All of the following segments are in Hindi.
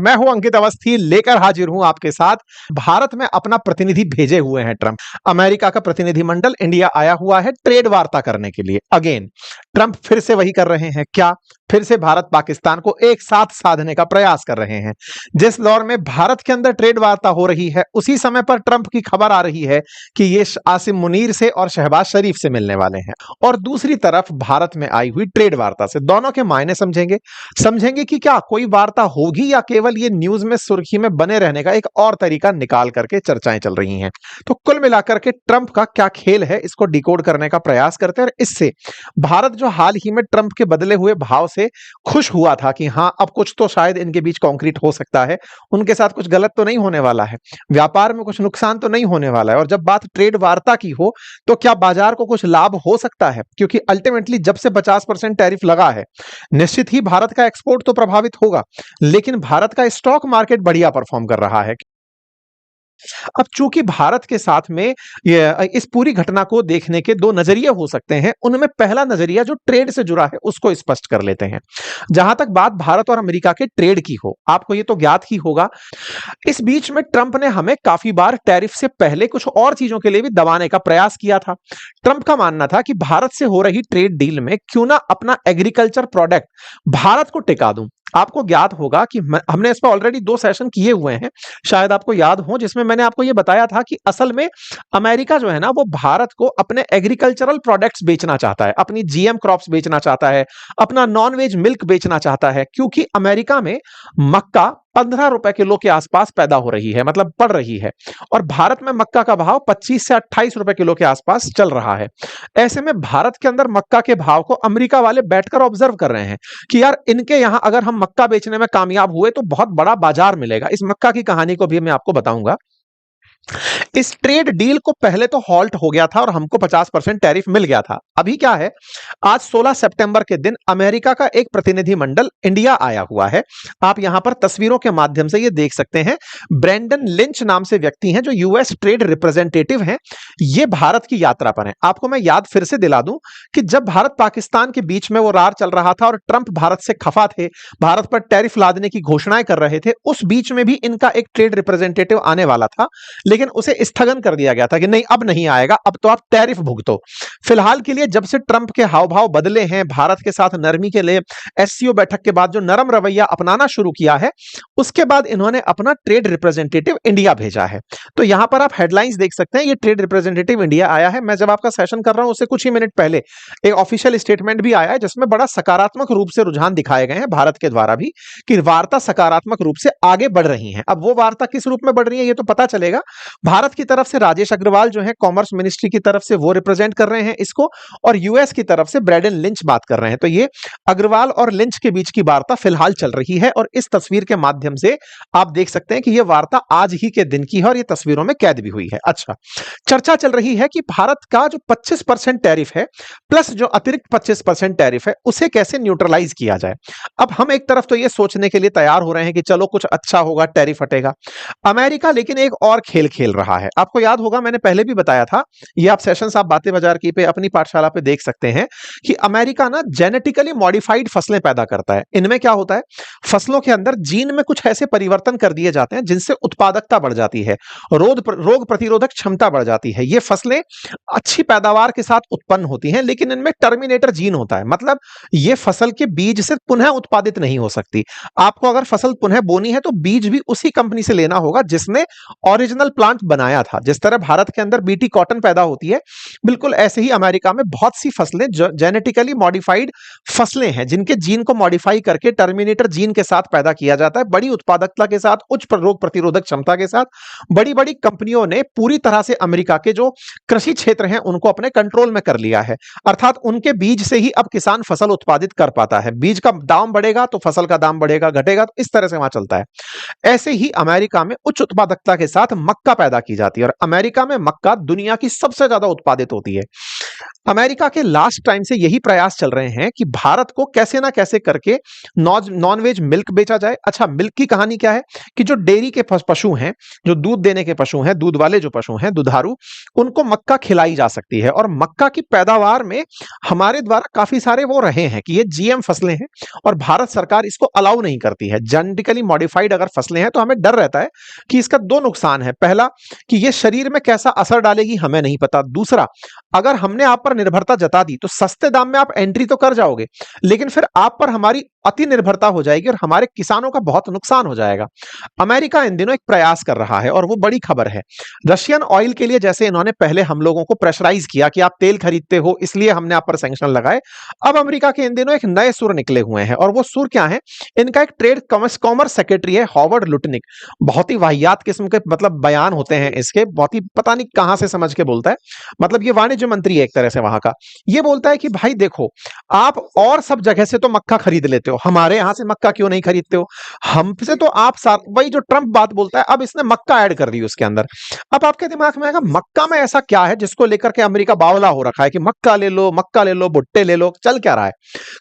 मैं हूं अंकित अवस्थी, लेकर हाजिर हूं आपके साथ। भारत में अपना प्रतिनिधि भेजे हुए हैं ट्रंप। अमेरिका का प्रतिनिधिमंडल इंडिया आया हुआ है ट्रेड वार्ता करने के लिए। अगेन ट्रंप फिर से वही कर रहे हैं क्या? फिर से भारत पाकिस्तान को एक साथ साधने का प्रयास कर रहे हैं। जिस दौर में भारत के अंदर ट्रेड वार्ता हो रही है, उसी समय पर ट्रंप की खबर आ रही है कि ये आसिम मुनीर से और शहबाज शरीफ से मिलने वाले हैं। और दूसरी तरफ भारत में आई हुई ट्रेड वार्ता से दोनों के मायने समझेंगे कि क्या कोई वार्ता होगी या केवल ये न्यूज में सुर्खी में बने रहने का एक और तरीका निकाल करके चर्चाएं चल रही हैं। तो कुल मिलाकर के ट्रंप का क्या खेल है, इसको डिकोड करने का प्रयास करते हैं। और इससे भारत जो हाल ही में ट्रंप के बदले हुए भाव से खुश हुआ था कि हां अब कुछ तो शायद इनके बीच कॉन्क्रीट हो सकता है, उनके साथ कुछ गलत तो नहीं होने वाला है, व्यापार में कुछ नुकसान तो नहीं होने वाला है। और जब बात ट्रेड वार्ता की हो तो क्या बाजार को कुछ लाभ हो सकता है? क्योंकि अल्टीमेटली जब से 50% टैरिफ लगा है, निश्चित ही भारत का एक्सपोर्ट तो प्रभावित होगा, लेकिन भारत का स्टॉक मार्केट बढ़िया परफॉर्म कर रहा है। अब चूंकि भारत के साथ में इस पूरी घटना को देखने के दो नजरिए हो सकते हैं, उनमें पहला नजरिया जो ट्रेड से जुड़ा है उसको स्पष्ट कर लेते हैं। जहां तक बात भारत और अमेरिका के ट्रेड की हो, आपको ये तो ज्ञात ही होगा, इस बीच में ट्रंप ने हमें काफी बार टैरिफ से पहले कुछ और चीजों के लिए भी दबाने का प्रयास किया था। ट्रंप का मानना था कि भारत से हो रही ट्रेड डील में क्यों ना अपना एग्रीकल्चर प्रोडक्ट भारत को टिका दूं। आपको ज्ञात होगा कि हमने इस पर ऑलरेडी 2 सेशन किए हुए हैं, शायद आपको याद हो, जिसमें मैंने आपको यह बताया था कि असल में अमेरिका जो है ना, वो भारत को अपने एग्रीकल्चरल प्रोडक्ट्स बेचना चाहता है, अपनी जीएम क्रॉप्स बेचना चाहता है, अपना नॉन वेज मिल्क बेचना चाहता है, क्योंकि अमेरिका में मक्का 15 रुपए किलो के आसपास पैदा हो रही है, मतलब पड़ रही है, और भारत में मक्का का भाव 25 से 28 रुपए किलो के आसपास चल रहा है। ऐसे में भारत के अंदर मक्का के भाव को अमेरिका वाले बैठकर ऑब्जर्व कर रहे हैं कि यार इनके यहां अगर हम मक्का बेचने में कामयाब हुए तो बहुत बड़ा बाजार मिलेगा। इस मक्का की कहानी को भी मैं आपको बताऊंगा। इस ट्रेड डील को पहले तो हॉल्ट हो गया था और हमको 50% टैरिफ मिल गया था। अभी क्या है, आज 16 सितंबर के दिन अमेरिका का एक प्रतिनिधिमंडल इंडिया आया हुआ है। आप यहां पर तस्वीरों के माध्यम से ये देख सकते हैं। ब्रेंडन लिंच नाम से व्यक्ति हैं जो यूएस ट्रेड रिप्रेजेंटेटिव हैं। ये भारत की यात्रा पर हैं। आपको मैं याद फिर से दिला दूं कि जब भारत पाकिस्तान के बीच में वो रार चल रहा था और ट्रंप भारत से खफा थे, भारत पर टैरिफ लादने की घोषणाएं कर रहे थे, उस बीच में भी इनका एक ट्रेड रिप्रेजेंटेटिव आने वाला था, लेकिन उसे स्थगन कर दिया गया था कि नहीं अब नहीं आएगा, अब तो आप टैरिफ भुगतो। फिलहाल के लिए जब से ट्रंप के हाव भाव बदले हैं, भारत के साथ नरमी के लिए एससीओ बैठक के बाद जो नरम रवैया अपनाना शुरू किया है, उसके बाद इन्होंने अपना ट्रेड रिप्रेजेंटेटिव इंडिया भेजा है। तो यहां पर आप हेडलाइंस देख सकते हैं, ये ट्रेड रिप्रेजेंटेटिव इंडिया आया है। मैं जब आपका सेशन कर रहा हूं उससे कुछ ही मिनट पहले एक ऑफिशियल स्टेटमेंट भी आया है जिसमें बड़ा सकारात्मक रूप से रुझान दिखाए गए हैं भारत के द्वारा भी, कि वार्ता सकारात्मक रूप से आगे बढ़ रही है। अब वो वार्ता किस रूप में बढ़ रही है ये तो पता चलेगा। भारत की तरफ से राजेश अग्रवाल जो है कॉमर्स मिनिस्ट्री की तरफ से, वो रिप्रेजेंट कर रहे हैं इसको, और यूएस की तरफ से ब्रैडन लिंच बात कर रहे हैं। तो ये अग्रवाल और लिंच के बीच की वार्ता फिलहाल चल रही है और इस तस्वीर के माध्यम से आप देख सकते हैं कि यह वार्ता आज ही के दिन की है और ये तस्वीरों में कैद भी हुई है। अच्छा, चर्चा चल रही है कि भारत का जो 25% टैरिफ है प्लस जो अतिरिक्त 25% टैरिफ है, उसे कैसे न्यूट्रलाइज किया जाए। अब हम एक तरफ तो ये सोचने के लिए तैयार हो रहे हैं कि चलो कुछ अच्छा होगा, टैरिफ हटेगा। अमेरिका लेकिन एक और खेल खेल रहा है। आपको याद होगा, मैंने पहले भी बताया था, ये आप सेशंस आप बातें बाजार की पे अपनी पाठशाला पे देख सकते हैं कि अमेरिका ना जेनेटिकली मॉडिफाइड फसलें पैदा करता है। इनमें क्या होता है, फसलों के अंदर जीन में कुछ ऐसे परिवर्तन कर दिए जाते हैं जिनसे उत्पादकता बढ़ जाती है, रोग प्रतिरोधक क्षमता बढ़ जाती है। ये फसलें अच्छी पैदावार के साथ उत्पन्न होती हैं, लेकिन इनमें टर्मिनेटर जीन होता है, मतलब ये फसल के बीज से पुनः उत्पादित नहीं हो सकती। आपको अगर फसल पुनः बोनी है तो बीज भी उसी कंपनी से लेना होगा जिसने ओरिजिनल प्लांट बनाया था। जिस तरह भारत के अंदर बीटी कॉटन पैदा होती है, बिल्कुल ऐसे ही अमेरिका में बहुत सी फसलें जेनेटिकली मॉडिफाइड फसलें हैं जिनके जीन को मॉडिफाई करके टर्मिनेटर जीन के साथ पैदा किया जाता है। बड़ी उत्पादकता के साथ, उच्च रोग प्रतिरोधक क्षमता के साथ बड़ी बड़ी कंपनियों ने पूरी तरह से अमेरिका के जो कृषि क्षेत्र हैं उनको अपने कंट्रोल में कर लिया है। अर्थात उनके बीज से ही अब किसान फसल उत्पादित कर पाता है। बीज का दाम बढ़ेगा तो फसल का दाम बढ़ेगा, घटेगा तो इस तरह से वहां चलता है। ऐसे ही अमेरिका में उच्च उत्पादकता के साथ मक्का मक्का पैदा की जाती है और अमेरिका में मक्का दुनिया की सबसे ज्यादा उत्पादित होती है। अमेरिका के लास्ट टाइम से यही प्रयास चल रहे हैं कि भारत को कैसे ना कैसे करके नॉन वेज मिल्क बेचा जाए। अच्छा, मिल्क की कहानी क्या है कि जो डेयरी के पशु हैं, जो दूध देने के पशु हैं, दूध वाले जो पशु हैं, दुधारू, उनको मक्का खिलाई जा सकती है। और मक्का की पैदावार में हमारे द्वारा काफी सारे वो रहे हैं कि ये जीएम फसलें हैं और भारत सरकार इसको अलाउ नहीं करती है। जेनेटिकली मॉडिफाइड अगर फसलें हैं तो हमें डर रहता है कि इसका दो नुकसान है। पहला कि ये शरीर में कैसा असर डालेगी हमें नहीं पता। दूसरा, अगर हमने आप पर निर्भरता जता दी तो सस्ते दाम में आप एंट्री तो कर जाओगे, लेकिन फिर आप पर हमारी अति निर्भरता हो जाएगी और हमारे किसानों का बहुत नुकसान हो जाएगा। अमेरिका इन दिनों एक प्रयास कर रहा है और वो बड़ी खबर है। रशियन ऑयल के लिए जैसे इन्होंने पहले हम लोगों को प्रेशराइज किया कि आप तेल खरीदते हो इसलिए हमने आप पर सैंक्शन लगाए, अब अमेरिका के इन दिनों एक नए सुर निकले हुए हैं और वो सुर क्या है? इनका एक ट्रेड कॉमर्स सेक्रेटरी है हॉवर्ड लुटनिक। बहुत ही वाहियात किस्म के मतलब बयान होते हैं इसके, बहुत ही पता नहीं कहां से समझ के बोलता है। मतलब ये वाणिज्य मंत्री है एक तरह से वहां का। ये बोलता है कि भाई देखो, आप और सब जगह से तो मक्का खरीद लेते हो, हमारे यहां से मक्का क्यों नहीं खरीदते हो? हमसे तो आप वही जो ट्रंप बात बोलता है, अब इसने मक्का ऐड कर दी उसके अंदर। अब आपके दिमाग में आएगा मक्का में ऐसा क्या है जिसको लेकर के अमेरिका बावला हो रखा है कि मक्का ले लो, मक्का ले लो, भुट्टे ले लो, चल क्या रहा है?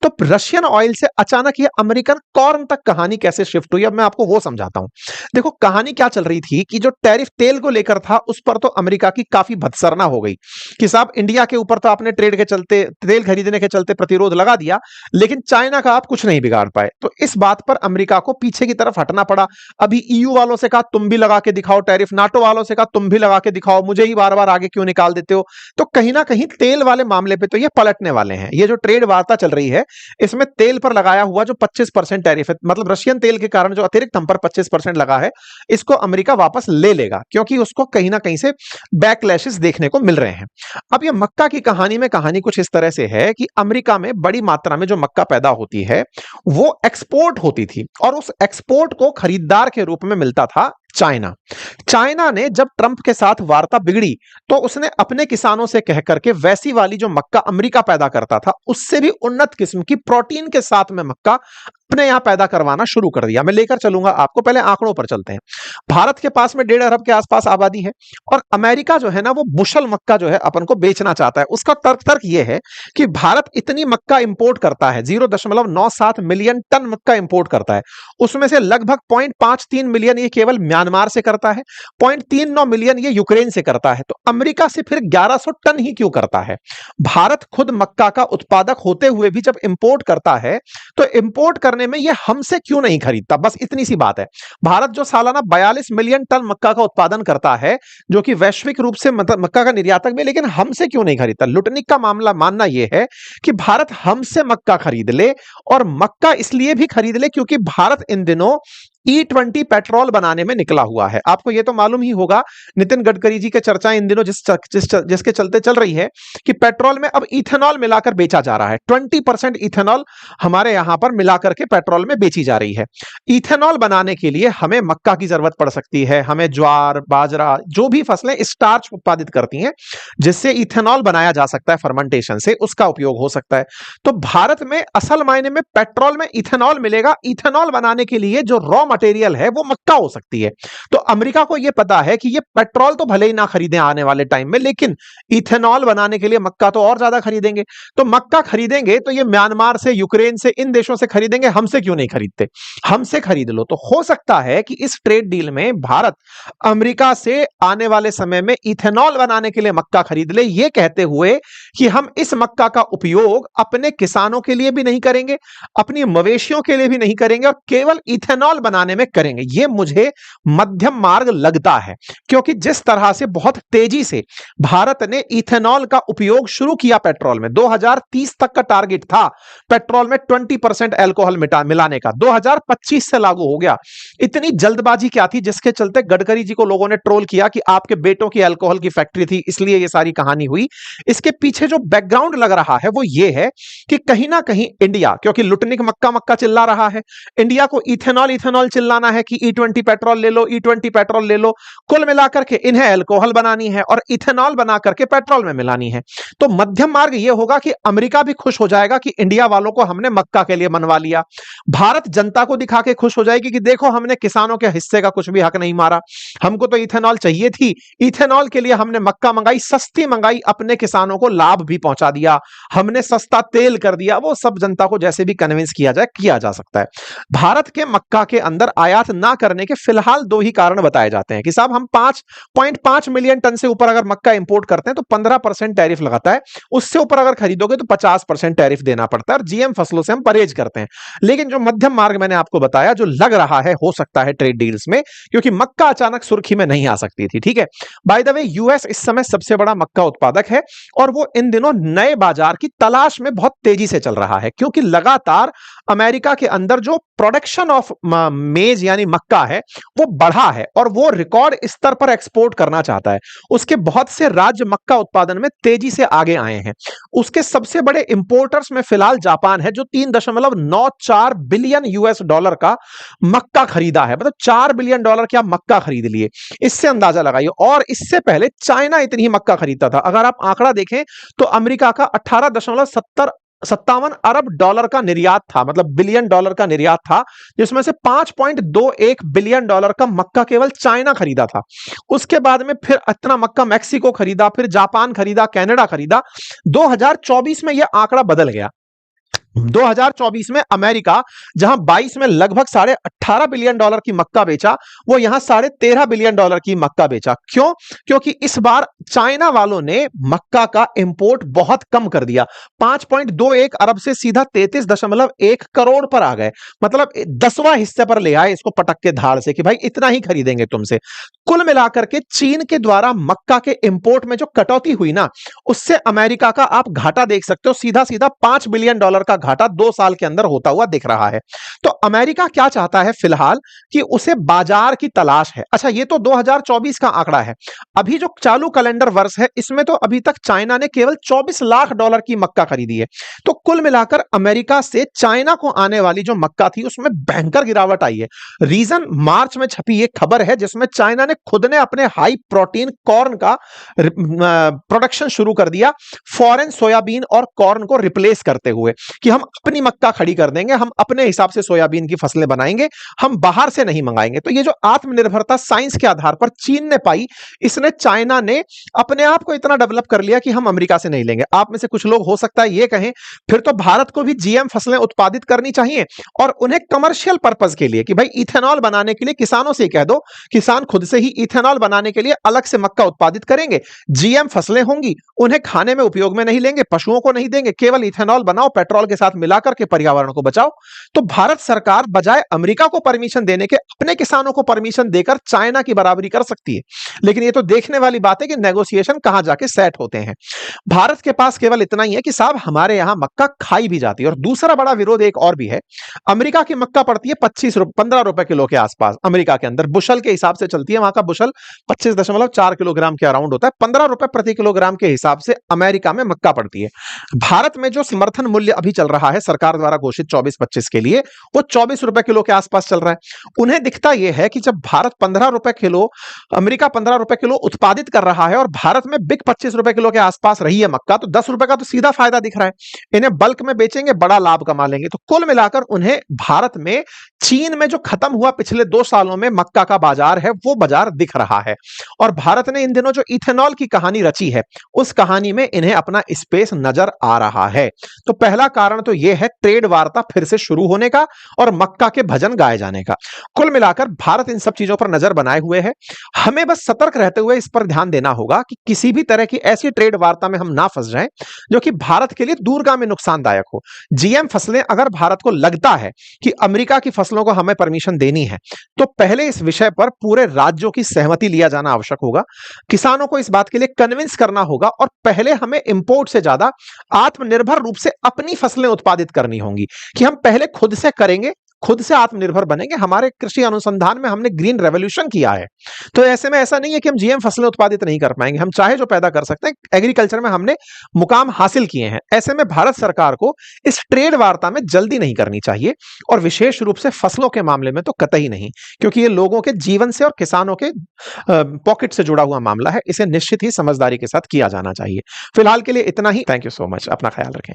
तो रशियन ऑयल से अचानक ये अमेरिकन कॉर्न तक कहानी कैसे शिफ्ट हुई, अब मैं आपको वो समझाता हूं। देखो कहानी क्या चल रही थी कि जो टैरिफ तेल को लेकर था उस पर तो अमेरिका की काफी भत्सरना हो गई कि साहब इंडिया के ऊपर तो आपने ट्रेड के चलते, तेल खरीदने के चलते प्रतिरोध लगा दिया, लेकिन चाइना का आप कुछ नहीं बिगाड़ पाए। तो इस बात पर अमेरिका को पीछे की तरफ हटना पड़ा। अभी ईयू वालों से कहा तुम भी लगा के दिखाओ टैरिफ, नाटो वालों से कहा तुम भी लगा के दिखाओ, मुझे ही बार बार आगे क्यों निकाल देते हो? तो कहीं ना कहीं तेल वाले मामले पे तो ये पलटने वाले हैं। ये जो ट्रेड वार्ता चल रही है इसमें तेल पर लगाया हुआ जो 25% टैरिफ है, मतलब रशियन तेल के कारण जो अतिरिक्त हम पर 25% लगा है, इसको अमेरिका वापस ले लेगा क्योंकि उसको कहीं ना कहीं से बैकलैशेस देखने को मिल रहे हैं। अब ये मक्का की कहानी में कहानी कुछ इस तरह से है कि अमेरिका में बड़ी मात्रा में जो मक्का पैदा होती है वो एक्सपोर्ट होती थी और उस एक्सपोर्ट को खरीदार के रूप में मिलता था चाइना। चाइना ने जब ट्रंप के साथ वार्ता बिगड़ी तो उसने अपने किसानों से कह करके वैसी वाली जो मक्का अमेरिका पैदा करता था उससे भी उन्नत किस्म की प्रोटीन के साथ में मक्का अपने यहां पैदा करवाना शुरू कर दिया। मैं लेकर चलूंगा आपको, पहले आंकड़ों पर चलते हैं। भारत के पास में 1.5 अरब के आसपास आबादी है और अमेरिका जो है ना वो बुशल मक्का जो है अपन को बेचना चाहता है। उसका तर्क यह है कि भारत इतनी मक्का इंपोर्ट करता है, 0.97 मिलियन टन मक्का इंपोर्ट करता है, उसमें से लगभग 0.53 मिलियन ये केवल म्यांमार से करता है, 0.39 मिलियन ये यूक्रेन से करता है। तो अमेरिका से फिर 1100 टन ही क्यों करता है? भारत खुद मक्का का उत्पादक होते हुए भी जब इंपोर्ट करता है तो इंपोर्ट करने में ये हमसे क्यों नहीं खरीदता? बस इतनी सी बात है। भारत जो सालाना 42 मिलियन टन मक्का का उत्पादन करता है, जो कि वैश्विक रूप से मक्का का निर्यातक भी, लेकिन हमसे क्यों नहीं खरीदता? लुटनिक का मामला मानना यह है कि भारत हमसे मक्का खरीद ले और मक्का इसलिए भी खरीद ले क्योंकि भारत इन दिनों E20 पेट्रोल बनाने में निकला हुआ है। आपको यह तो मालूम ही होगा, नितिन गडकरी जी के चर्चाएं इन दिनों जिसके चलते चल रही है कि पेट्रोल में अब इथेनॉल मिलाकर बेचा जा रहा है। 20% इथेनॉल हमारे यहां पर मिलाकर के पेट्रोल में बेची जा रही है। इथेनॉल बनाने के लिए हमें मक्का की जरूरत पड़ सकती है, हमें ज्वार, बाजरा, जो भी फसलें स्टार्च उत्पादित करती हैं जिससे इथेनॉल बनाया जा सकता है फर्मेंटेशन से, उसका उपयोग हो सकता है। तो भारत में असल मायने में पेट्रोल में इथेनॉल मिलेगा। इथेनॉल बनाने के लिए जो रॉ मटेरियल है वो मक्का हो सकती है। तो अमेरिका को यह पता है कि ये पेट्रोल तो भले ही ना खरीदें आने वाले टाइम में, लेकिन इथेनॉल बनाने के लिए मक्का तो और ज्यादा खरीदेंगे। तो मक्का खरीदेंगे तो ये म्यांमार से, यूक्रेन से, इन देशों से खरीदेंगे, हमसे क्यों नहीं खरीदते? हमसे खरीद लो। तो हो सकता है कि इस ट्रेड डील में भारत अमेरिका से आने वाले समय में इथेनॉल बनाने के लिए मक्का खरीद ले, यह कहते हुए कि हम इस मक्का का उपयोग अपने किसानों के लिए भी नहीं करेंगे, अपनी मवेशियों के लिए भी नहीं करेंगे और केवल इथेनॉल बनाने में करेंगे। यह मुझे मध्यम मार्ग लगता है क्योंकि जिस तरह से बहुत तेजी से भारत ने इथेनॉल का उपयोग शुरू किया पेट्रोल में, 2030 तक का टारगेट था पेट्रोल में 20% अल्कोहल मिलाने का, 2025 से लागू हो गया। इतनी जल्दबाजी क्या थी जिसके चलते गडकरी जी को लोगों ने ट्रोल किया कि आपके बेटों की अल्कोहल की फैक्ट्री थी इसलिए यह सारी कहानी हुई। इसके पीछे जो बैकग्राउंड लग रहा है वो ये है कि कहीं ना कहीं इंडिया, क्योंकि लुटनिक मक्का मक्का चिल्ला रहा है, इंडिया को इथेनॉल इथेनॉल चिल्लाना है कि E20 पेट्रोल ले लो, E20 पेट्रोल ले लो। कुल मिलाकर के इन्हें अल्कोहल बनानी है और इथेनॉल बना करके पेट्रोल में मिलानी है। तो मध्यम मार्ग यह होगा कि अमेरिका भी खुश हो जाएगा कि इंडिया वालों को हमने मक्का के लिए मनवा लिया। भारत जनता को दिखा के खुश हो जाएगी कि देखो हमने किसानों के हिस्से का कुछ भी हक नहीं मारा, हमको तो इथेनॉल चाहिए थी, इथेनॉल के लिए हमने मक्का मंगाई, सस्ती मंगाई, अपने किसानों को लाभ भी पहुंचा दिया, हमने सस्ता तेल कर दिया। वो सब जनता को जैसे भी कन्विंस किया जाए किया जा सकता है। भारत के मक्का के अंदर आयात ना करने के फिलहाल दो ही कारण बताए जाते हैं कि साहब हम 5.5 मिलियन टन से ऊपर अगर मक्का इंपोर्ट करते हैं तो 15% टैरिफ लगाता है, उससे ऊपर अगर खरीदोगे तो 50% टैरिफ देना पड़ता है, और जीएम फसलों से हम परहेज करते हैं। लेकिन जो मध्यम मार्ग मैंने आपको बताया जो लग रहा है हो सकता है ट्रेड डील्स में, क्योंकि मक्का अचानक सुर्खी में नहीं आ सकती थी। ठीक है, बाय द वे यूएस इस समय सबसे बड़ा मक्का उत्पादक है और वो इन दिनों नए बाजार की तलाश में बहुत तेजी से चल रहा है, क्योंकि लगातार अमेरिका के अंदर जो प्रोडक्शन ऑफ मेज यानी मक्का है वो बढ़ा है और वो रिकॉर्ड स्तर पर एक्सपोर्ट करना चाहता है। उसके बहुत से राज्य मक्का उत्पादन में तेजी से आगे आए हैं। उसके सबसे बड़े इंपोर्टर्स में फिलहाल जापान है जो 3.94 बिलियन यूएस डॉलर का मक्का खरीदा है। मतलब 4 बिलियन डॉलर का मक्का खरीद लिए, इससे अंदाजा लगाइए। और इससे पहले चाइना इतनी ही मक्का खरीदता था। अगर आप आंकड़ा देखें तो अमेरिका का 18.57 अरब डॉलर का निर्यात था, मतलब बिलियन डॉलर का निर्यात था, जिसमें से 5.21 बिलियन डॉलर का मक्का केवल चाइना खरीदा था। उसके बाद में फिर इतना मक्का मैक्सिको खरीदा, फिर जापान खरीदा, कनाडा खरीदा। 2024 में यह आंकड़ा बदल गया। 2024 में अमेरिका जहां 22 में लगभग 18.5 बिलियन डॉलर की मक्का बेचा, वो यहां 13.5 बिलियन डॉलर की मक्का बेचा। क्यों? क्योंकि इस बार चाइना वालों ने मक्का का इंपोर्ट बहुत कम कर दिया। 5.21 अरब से सीधा 33.1 करोड़ पर आ गए। मतलब 10वां हिस्से पर ले आए इसको पटक के धाड़ से कि भाई इतना ही खरीदेंगे तुमसे। कुल मिलाकर के चीन के द्वारा मक्का के इंपोर्ट में जो कटौती हुई ना, उससे अमेरिका का आप घाटा देख सकते हो, सीधा सीधा 5 बिलियन डॉलर का घाटा 2 साल के अंदर होता हुआ दिख रहा है। तो अमेरिका क्या चाहता है फिलहाल कि उसे बाजार की तलाश है। अच्छा, ये तो 2024 का आंकड़ा है। अभी जो चालू कैलेंडर वर्ष है इसमें तो अभी तक चाइना ने केवल 24 लाख डॉलर की मक्का खरीदी है। तो कुल मिलाकर अमेरिका से चाइना को आने वाली जो मक्का थी उसमें भयंकर गिरावट आई है। रीजन मार्च में छपी एक खबर है जिसमें चाइना ने खुद ने अपने हाई प्रोटीन कॉर्न का प्रोडक्शन शुरू कर दिया, फॉरेन सोयाबीन और कॉर्न को रिप्लेस करते हुए कि हम अपनी मक्का खड़ी कर देंगे, हम अपने हिसाब से सोयाबीन की फसलें बनाएंगे, हम बाहर से नहीं मंगाएंगे। तो ये जो आत्मनिर्भरता साइंस के आधार पर चीन ने पाई, इसने चाइना ने अपने आप को इतना डेवलप कर लिया कि हम अमेरिका से नहीं लेंगे। आप में से कुछ लोग हो सकता है ये कहें फिर तो भारत को भी जीएम फसलें उत्पादित करनी चाहिए और उन्हें कमर्शियल पर्पस के लिए कि भाई इथेनॉल बनाने के लिए किसानों से कह दो, किसान खुद से ही इथेनॉल बनाने के लिए अलग से मक्का उत्पादित करेंगे, जीएम फसलें होंगी, उन्हें खाने में उपयोग में नहीं लेंगे, पशुओं को नहीं देंगे, केवल इथेनॉल बनाओ, पेट्रोल के साथ मिलाकर के पर्यावरण को बचाओ। तो भारत सरकार बजाय अमेरिका को परमिशन देने के अपने किसानों को परमिशन देकर चाइना की बराबरी कर सकती है। लेकिन ये तो देखने वाली बात है कि नेगोशिएशन कहां जाके सेट होते हैं। भारत के पास केवल इतना ही है कि साहब हमारे यहां मक्का खाई भी जाती है। और दूसरा बड़ा विरोध एक और भी है, अमेरिका की मक्का पड़ती है 15 रुपए किलो के आसपास। अमेरिका के अंदर बुशल के हिसाब से चलती है, वहां का बुशल 25.4 किलोग्राम के अराउंड होता है। 15 रुपए प्रति किलोग्राम के हिसाब से अमेरिका में मक्का पड़ती है। भारत में जो समर्थन मूल्य अभी चल रहा है सरकार द्वारा घोषित 24-25 के लिए, वो 24 रुपए किलो के आसपास चल रहा है। उन्हें दिखता यह है कि जब भारत 15 रुपए किलो, अमेरिका 15 रुपए किलो उत्पादित कर रहा है और भारत में बिक 25 रुपए किलो के आसपास रही है मक्का, तो 10 रुपए का तो सीधा फायदा दिख रहा है। इन्हें बल्क में बेचेंगे, बड़ा लाभ कमा लेंगे। तो कुल मिलाकर उन्हें भारत में चीन में जो खत्म हुआ पिछले 2 सालों में मक्का का बाजार है, वो बाजार दिख रहा है। और भारत ने इन दिनों जो इथेनॉल की कहानी रची है, उस कहानी में इन्हें अपना स्पेस नजर आ रहा है। तो पहला कारण तो यह है ट्रेड वार्ता फिर से शुरू होने का और मक्का के भजन गाए जाने का। कुल मिलाकर भारत इन सब चीजों पर नजर बनाए हुए है। हमें बस सतर्क रहते हुए इस पर ध्यान देना होगा कि किसी भी तरह की ऐसी ट्रेड वार्ता में हम ना फंस जाएं जो कि भारत के लिए दूरगामी नुकसानदायक हो। जीएम फसलें अगर भारत को लगता है कि अमेरिका की फसलों को हमें परमिशन देनी है, तो पहले इस विषय पर पूरे राज्यों की सहमति लिया जाना आवश्यक होगा। किसानों को इस बात के लिए कन्विंस करना होगा और पहले हमें इंपोर्ट से ज्यादा आत्मनिर्भर रूप से अपनी फसलें उत्पादित करनी होंगी कि हम पहले खुद से करेंगे, खुद से आत्मनिर्भर बनेंगे। हमारे कृषि अनुसंधान में हमने ग्रीन रेवोल्यूशन किया है। तो ऐसे में ऐसा नहीं है कि हम जीएम फसलें उत्पादित नहीं कर पाएंगे, हम चाहे जो पैदा कर सकते हैं। एग्रीकल्चर में हमने मुकाम हासिल किए हैं। ऐसे में भारत सरकार को इस ट्रेड वार्ता में जल्दी नहीं करनी चाहिए, और विशेष रूप से फसलों के मामले में तो कतई नहीं, क्योंकि ये लोगों के जीवन से और किसानों के पॉकेट से जुड़ा हुआ मामला है। इसे निश्चित ही समझदारी के साथ किया जाना चाहिए। फिलहाल के लिए इतना ही। Thank you so much. अपना ख्याल रखें।